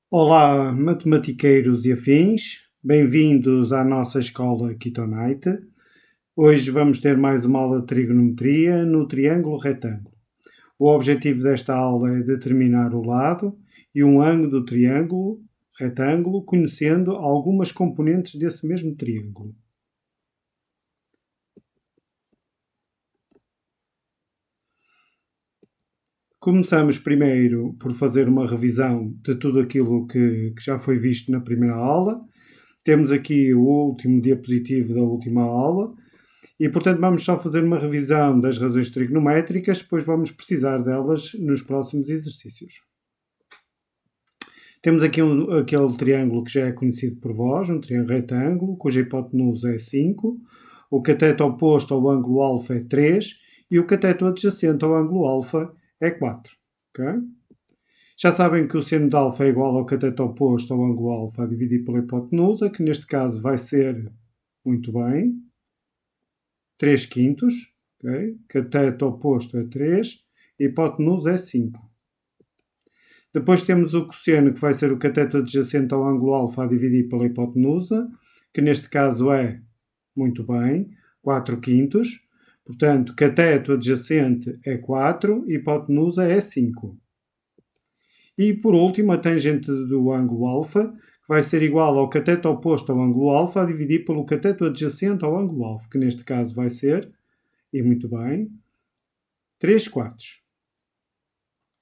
Olá, matematiqueiros e afins, bem-vindos à nossa escola Ketonite. Hoje vamos ter mais uma aula de trigonometria no triângulo retângulo. O objetivo desta aula é determinar o lado e um ângulo do triângulo retângulo, conhecendo algumas componentes desse mesmo triângulo. Começamos primeiro por fazer uma revisão de tudo aquilo que já foi visto na primeira aula. Temos aqui o último diapositivo da última aula e, portanto, vamos só fazer uma revisão das razões trigonométricas, depois vamos precisar delas nos próximos exercícios. Temos aqui aquele triângulo que já é conhecido por vós, um triângulo retângulo, cuja hipotenusa é 5, o cateto oposto ao ângulo alfa é 3 e o cateto adjacente ao ângulo alfa é 4. Okay? Já sabem que o seno de alfa é igual ao cateto oposto ao ângulo alfa a dividir pela hipotenusa, que neste caso vai ser, muito bem, 3 quintos. Okay? Cateto oposto é 3, hipotenusa é 5. Depois temos o cosseno, que vai ser o cateto adjacente ao ângulo alfa a dividir pela hipotenusa, que neste caso é, muito bem, 4 quintos. Portanto, cateto adjacente é 4, hipotenusa é 5. E, por último, a tangente do ângulo alfa, que vai ser igual ao cateto oposto ao ângulo alfa a dividir pelo cateto adjacente ao ângulo alfa, que neste caso vai ser, e muito bem, 3 quartos.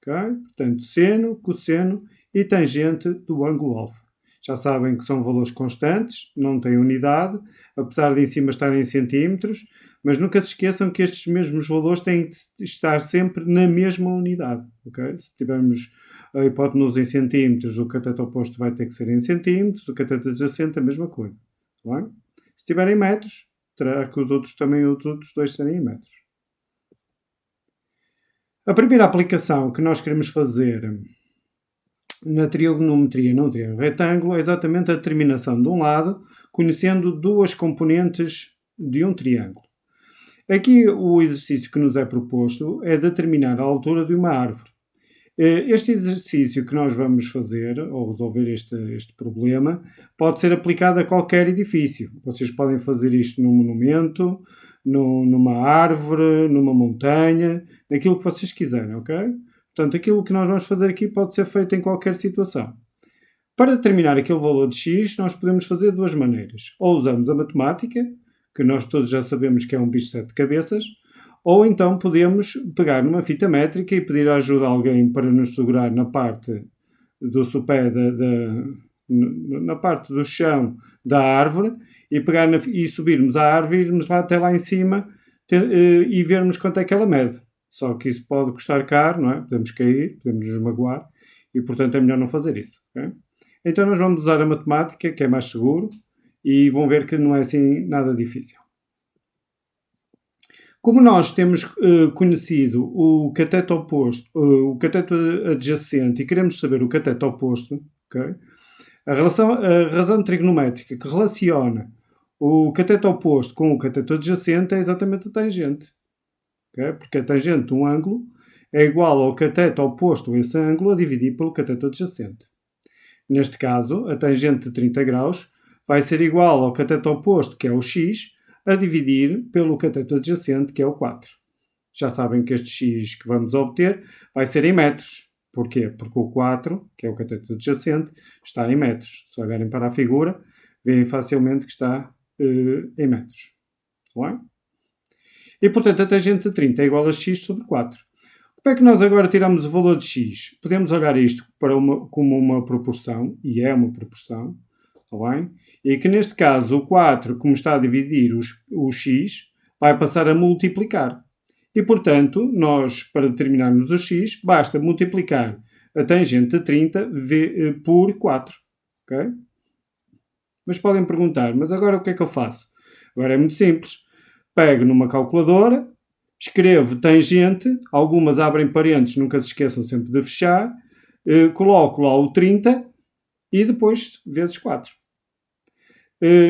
Okay? Portanto, seno, cosseno e tangente do ângulo alfa. Já sabem que são valores constantes, não têm unidade, apesar de em cima estarem em centímetros, mas nunca se esqueçam que estes mesmos valores têm de estar sempre na mesma unidade. Okay? Se tivermos a hipotenusa em centímetros, o cateto oposto vai ter que ser em centímetros, o cateto adjacente a mesma coisa. Tá bem? Se tiverem metros, terá que os outros dois serem em metros. A primeira aplicação que nós queremos fazer na trigonometria num triângulo retângulo é exatamente a determinação de um lado, conhecendo duas componentes de um triângulo. Aqui o exercício que nos é proposto é determinar a altura de uma árvore. Este exercício que nós vamos fazer, ou resolver este problema, pode ser aplicado a qualquer edifício. Vocês podem fazer isto num monumento, numa árvore, numa montanha, naquilo que vocês quiserem, ok? Portanto, aquilo que nós vamos fazer aqui pode ser feito em qualquer situação. Para determinar aquele valor de x, nós podemos fazer de duas maneiras. Ou usamos a matemática, que nós todos já sabemos que é um bicho de 7 cabeças, ou então podemos pegar numa fita métrica e pedir ajuda a alguém para nos segurar na parte do sopé, na parte do chão da árvore, e pegar e subirmos a árvore, irmos até lá em cima e vermos quanto é que ela mede. Só que isso pode custar caro, não é? Podemos cair, podemos nos magoar, e portanto é melhor não fazer isso. Okay? Então nós vamos usar a matemática, que é mais seguro, e vão ver que não é assim nada difícil. Como nós temos conhecido o cateto oposto, o cateto adjacente, e queremos saber o cateto oposto, okay? A razão trigonométrica que relaciona o cateto oposto com o cateto adjacente é exatamente a tangente. Okay? Porque a tangente de um ângulo é igual ao cateto oposto a esse ângulo a dividir pelo cateto adjacente. Neste caso, a tangente de 30 graus vai ser igual ao cateto oposto, que é o x, a dividir pelo cateto adjacente, que é o 4. Já sabem que este x que vamos obter vai ser em metros. Porquê? Porque o 4, que é o cateto adjacente, está em metros. Se olharem para a figura, veem facilmente que está em metros. Está bem? E, portanto, a tangente de 30 é igual a x sobre 4. Como é que nós agora tiramos o valor de x? Podemos olhar isto como uma proporção, e é uma proporção, está bem? E que neste caso o 4, como está a dividir o x, vai passar a multiplicar. E, portanto, nós, para determinarmos o x, basta multiplicar a tangente de 30 por 4. Okay? Mas podem perguntar, mas agora o que é que eu faço? Agora é muito simples. Pego numa calculadora, escrevo tangente, algumas abrem parênteses, nunca se esqueçam sempre de fechar, coloco lá o 30 e depois vezes 4.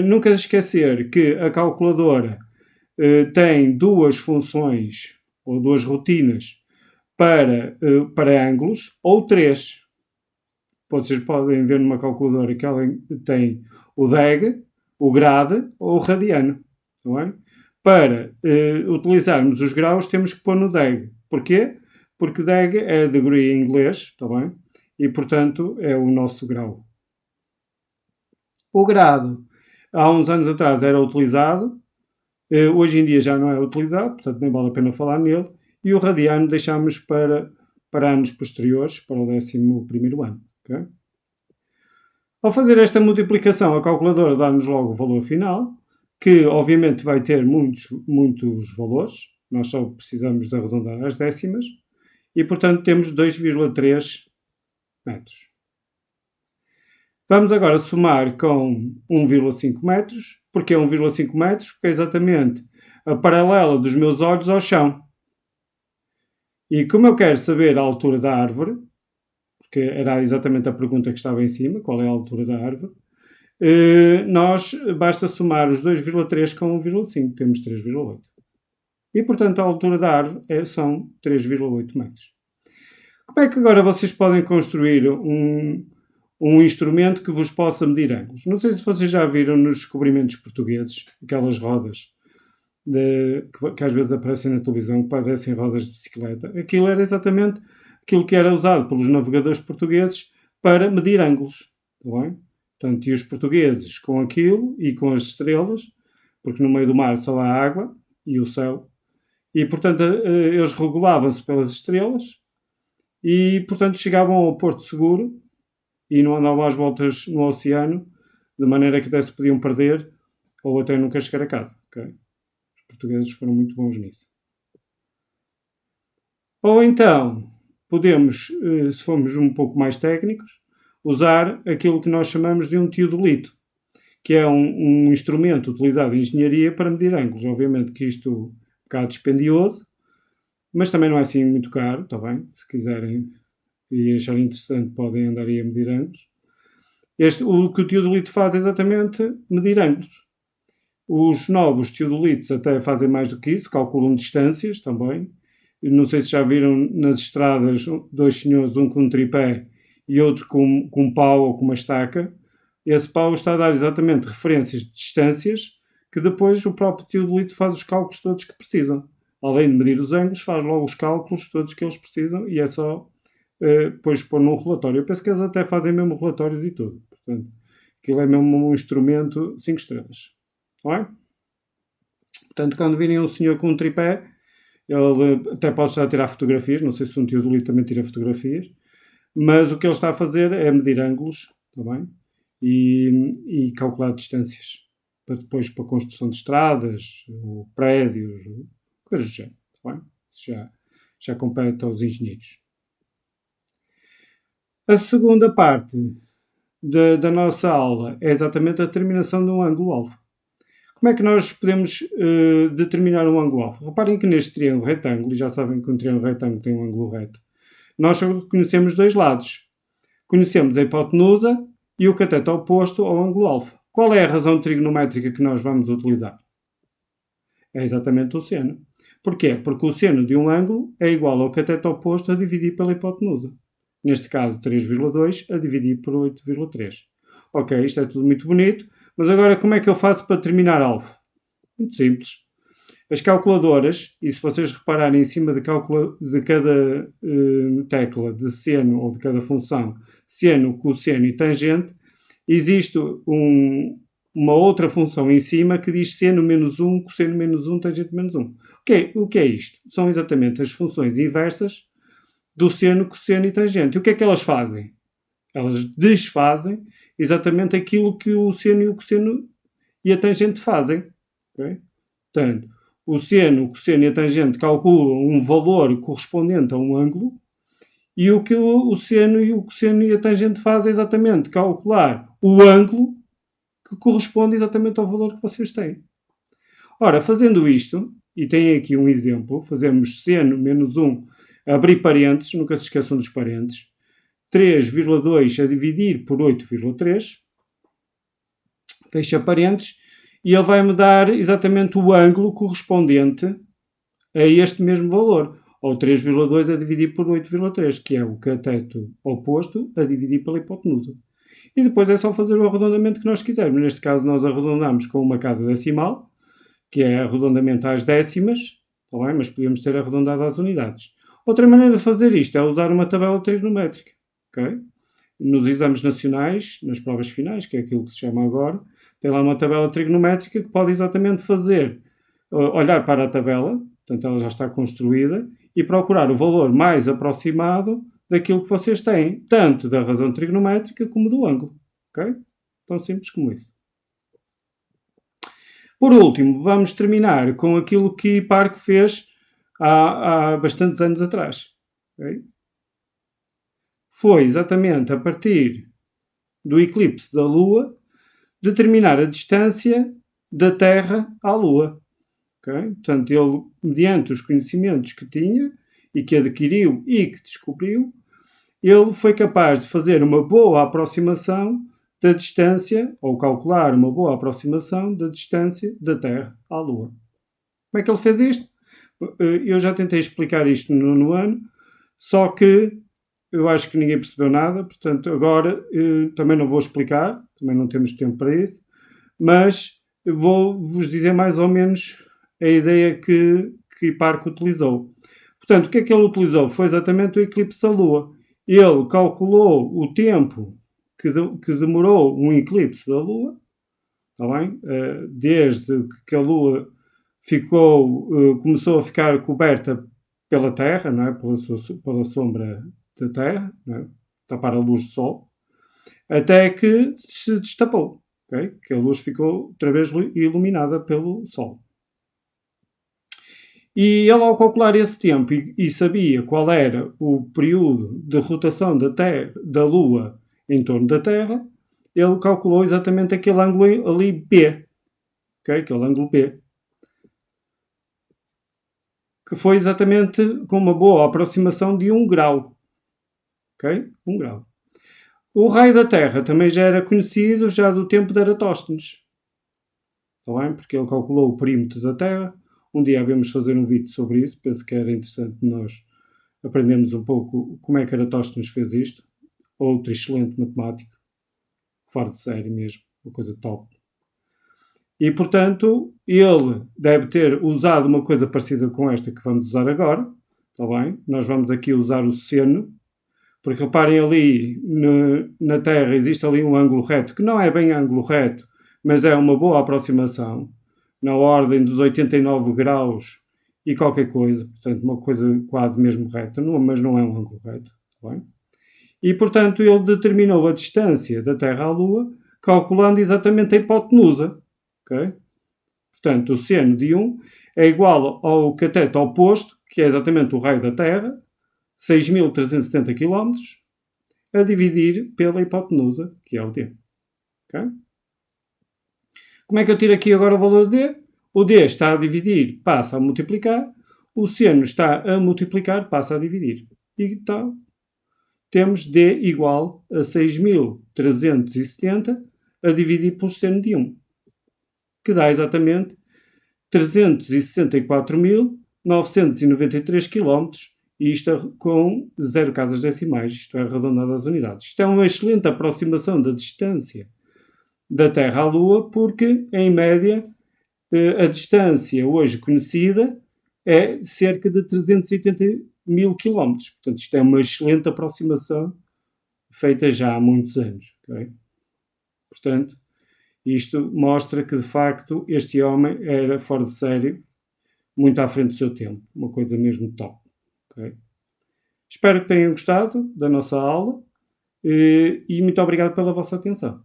Nunca se esquecer que a calculadora tem duas funções ou duas rotinas para ângulos ou 3. vocês podem ver numa calculadora que ela tem o DEG, o grade ou o radiano. Não é? Para utilizarmos os graus, temos que pôr no DEG. Porquê? Porque DEG é degree em inglês, está bem? E, portanto, é o nosso grau. O grado, há uns anos atrás, era utilizado. Hoje em dia já não é utilizado, portanto, nem vale a pena falar nele. E o radiano deixamos para anos posteriores, para o 11º ano. Okay? Ao fazer esta multiplicação, a calculadora dá-nos logo o valor final, que obviamente vai ter muitos valores. Nós só precisamos de arredondar às décimas. E, portanto, temos 2,3 metros. Vamos agora somar com 1,5 metros. Porquê 1,5 metros? Porque é exatamente a paralela dos meus olhos ao chão. E como eu quero saber a altura da árvore, porque era exatamente a pergunta que estava em cima, qual é a altura da árvore, nós basta somar os 2,3 com 1,5, temos 3,8. E, portanto, a altura da árvore são 3,8 metros. Como é que agora vocês podem construir um instrumento que vos possa medir ângulos? Não sei se vocês já viram nos descobrimentos portugueses, aquelas rodas que às vezes aparecem na televisão, que parecem rodas de bicicleta. Aquilo era exatamente aquilo que era usado pelos navegadores portugueses para medir ângulos. Está bem? Portanto, e os portugueses com aquilo e com as estrelas, porque no meio do mar só há água e o céu, e portanto eles regulavam-se pelas estrelas e portanto chegavam ao porto seguro e não andavam às voltas no oceano, de maneira que até se podiam perder ou até nunca chegar a casa. Okay? Os portugueses foram muito bons nisso. Ou então, podemos, se formos um pouco mais técnicos, usar aquilo que nós chamamos de um teodolito, que é um instrumento utilizado em engenharia para medir ângulos. Obviamente que isto é um bocado dispendioso, mas também não é assim muito caro, está bem? Se quiserem e acharem interessante, podem andar aí a medir ângulos. O que o teodolito faz é exatamente medir ângulos. Os novos teodolitos até fazem mais do que isso, calculam distâncias também. Não sei se já viram nas estradas dois senhores, um com um tripé e outro com um pau ou com uma estaca. Esse pau está a dar exatamente referências de distâncias que depois o próprio teodolito faz os cálculos todos que precisam. Além de medir os ângulos, faz logo os cálculos todos que eles precisam e é só depois pôr num relatório. Eu penso que eles até fazem mesmo relatórios e tudo. Portanto, aquilo é mesmo um instrumento 5 estrelas. Não é? Portanto, quando virem um senhor com um tripé, ele até pode estar a tirar fotografias, não sei se um teodolito também tira fotografias, mas o que ele está a fazer é medir ângulos, tá bem? E calcular distâncias, para depois para a construção de estradas, ou prédios, coisas do género, tá bem? Isso já compete aos engenheiros. A segunda parte da nossa aula é exatamente a determinação de um ângulo-alvo. Como é que nós podemos determinar um ângulo-alvo? Reparem que neste triângulo retângulo, e já sabem que um triângulo retângulo tem um ângulo reto, nós só conhecemos dois lados. Conhecemos a hipotenusa e o cateto oposto ao ângulo-alvo. Qual é a razão trigonométrica que nós vamos utilizar? É exatamente o seno. Porquê? Porque o seno de um ângulo é igual ao cateto oposto a dividir pela hipotenusa. Neste caso, 3,2 a dividir por 8,3. Ok, isto é tudo muito bonito, mas agora como é que eu faço para determinar alvo? Muito simples. As calculadoras, e se vocês repararem em cima de cada tecla de seno ou de cada função, seno, cosseno e tangente, existe uma outra função em cima que diz seno menos 1, cosseno menos 1, tangente menos 1. O que é isto? São exatamente as funções inversas do seno, cosseno e tangente. E o que é que elas fazem? Elas desfazem exatamente aquilo que o seno e o cosseno e a tangente fazem. Okay? Portanto, o seno, o cosseno e a tangente calculam um valor correspondente a um ângulo e o que o seno e o cosseno e a tangente fazem é exatamente calcular o ângulo que corresponde exatamente ao valor que vocês têm. Ora, fazendo isto, e tem aqui um exemplo, fazemos seno menos 1, abrir parênteses, nunca se esqueçam dos parênteses, 3,2 a dividir por 8,3, fecha parênteses, e ele vai-me dar exatamente o ângulo correspondente a este mesmo valor. ou 3,2 a dividir por 8,3, que é o cateto oposto a dividir pela hipotenusa. E depois é só fazer o arredondamento que nós quisermos. Neste caso nós arredondamos com uma casa decimal, que é arredondamento às décimas, está bem? Mas podíamos ter arredondado às unidades. Outra maneira de fazer isto é usar uma tabela trigonométrica. Okay? Nos exames nacionais, nas provas finais, que é aquilo que se chama agora, tem lá uma tabela trigonométrica que pode exatamente fazer, olhar para a tabela, portanto ela já está construída, e procurar o valor mais aproximado daquilo que vocês têm, tanto da razão trigonométrica como do ângulo. Ok? Tão simples como isso. Por último, vamos terminar com aquilo que Hiparco fez há bastantes anos atrás. Okay? Foi exatamente a partir do eclipse da Lua determinar a distância da Terra à Lua. Okay? Portanto, ele, mediante os conhecimentos que tinha e que adquiriu e que descobriu, ele foi capaz de fazer uma boa aproximação da distância, ou calcular uma boa aproximação da distância da Terra à Lua. Como é que ele fez isto? Eu já tentei explicar isto no ano, só que eu acho que ninguém percebeu nada, portanto agora também não vou explicar, também não temos tempo para isso, mas vou-vos dizer mais ou menos a ideia que Hiparco utilizou. Portanto, o que é que ele utilizou? Foi exatamente o eclipse da Lua. Ele calculou o tempo que demorou um eclipse da Lua, está bem? Desde que a Lua começou a ficar coberta pela Terra, não é? Pela sombra da Terra, não é? Tapar a luz do Sol, até que se destapou, okay? Que a luz ficou outra vez iluminada pelo Sol. E ele, ao calcular esse tempo e sabia qual era o período de rotação da Lua em torno da Terra, ele calculou exatamente aquele ângulo ali B. Okay? Aquele ângulo B. Que foi exatamente com uma boa aproximação de 1 grau. Okay? 1 grau. O raio da Terra também já era conhecido já do tempo de Eratóstenes. Está bem? Porque ele calculou o perímetro da Terra. Um dia havemos fazer um vídeo sobre isso. Penso que era interessante nós aprendermos um pouco como é que Eratóstenes fez isto. Outro excelente matemático. Fora de série mesmo. Uma coisa top. E, portanto, ele deve ter usado uma coisa parecida com esta que vamos usar agora. Está bem? Nós vamos aqui usar o seno. Porque reparem ali, na Terra existe ali um ângulo reto, que não é bem ângulo reto, mas é uma boa aproximação. Na ordem dos 89 graus e qualquer coisa. Portanto, uma coisa quase mesmo reta. Mas não é um ângulo reto. Está bem? E, portanto, ele determinou a distância da Terra à Lua, calculando exatamente a hipotenusa. Okay? Portanto, o seno de 1 é igual ao cateto oposto, que é exatamente o raio da Terra, 6.370 km, a dividir pela hipotenusa, que é o D. Okay? Como é que eu tiro aqui agora o valor de D? O D está a dividir, passa a multiplicar. O seno está a multiplicar, passa a dividir. E então, temos D igual a 6.370 a dividir por seno de 1. Que dá exatamente 364.993 km, e isto é com 0 casas decimais, isto é arredondado às unidades. Isto é uma excelente aproximação da distância da Terra à Lua, porque, em média, a distância hoje conhecida é cerca de 380.000 km. Portanto, isto é uma excelente aproximação feita já há muitos anos. Okay? Portanto, isto mostra que, de facto, este homem era, fora de série, muito à frente do seu tempo. Uma coisa mesmo top. Okay? Espero que tenham gostado da nossa aula e muito obrigado pela vossa atenção.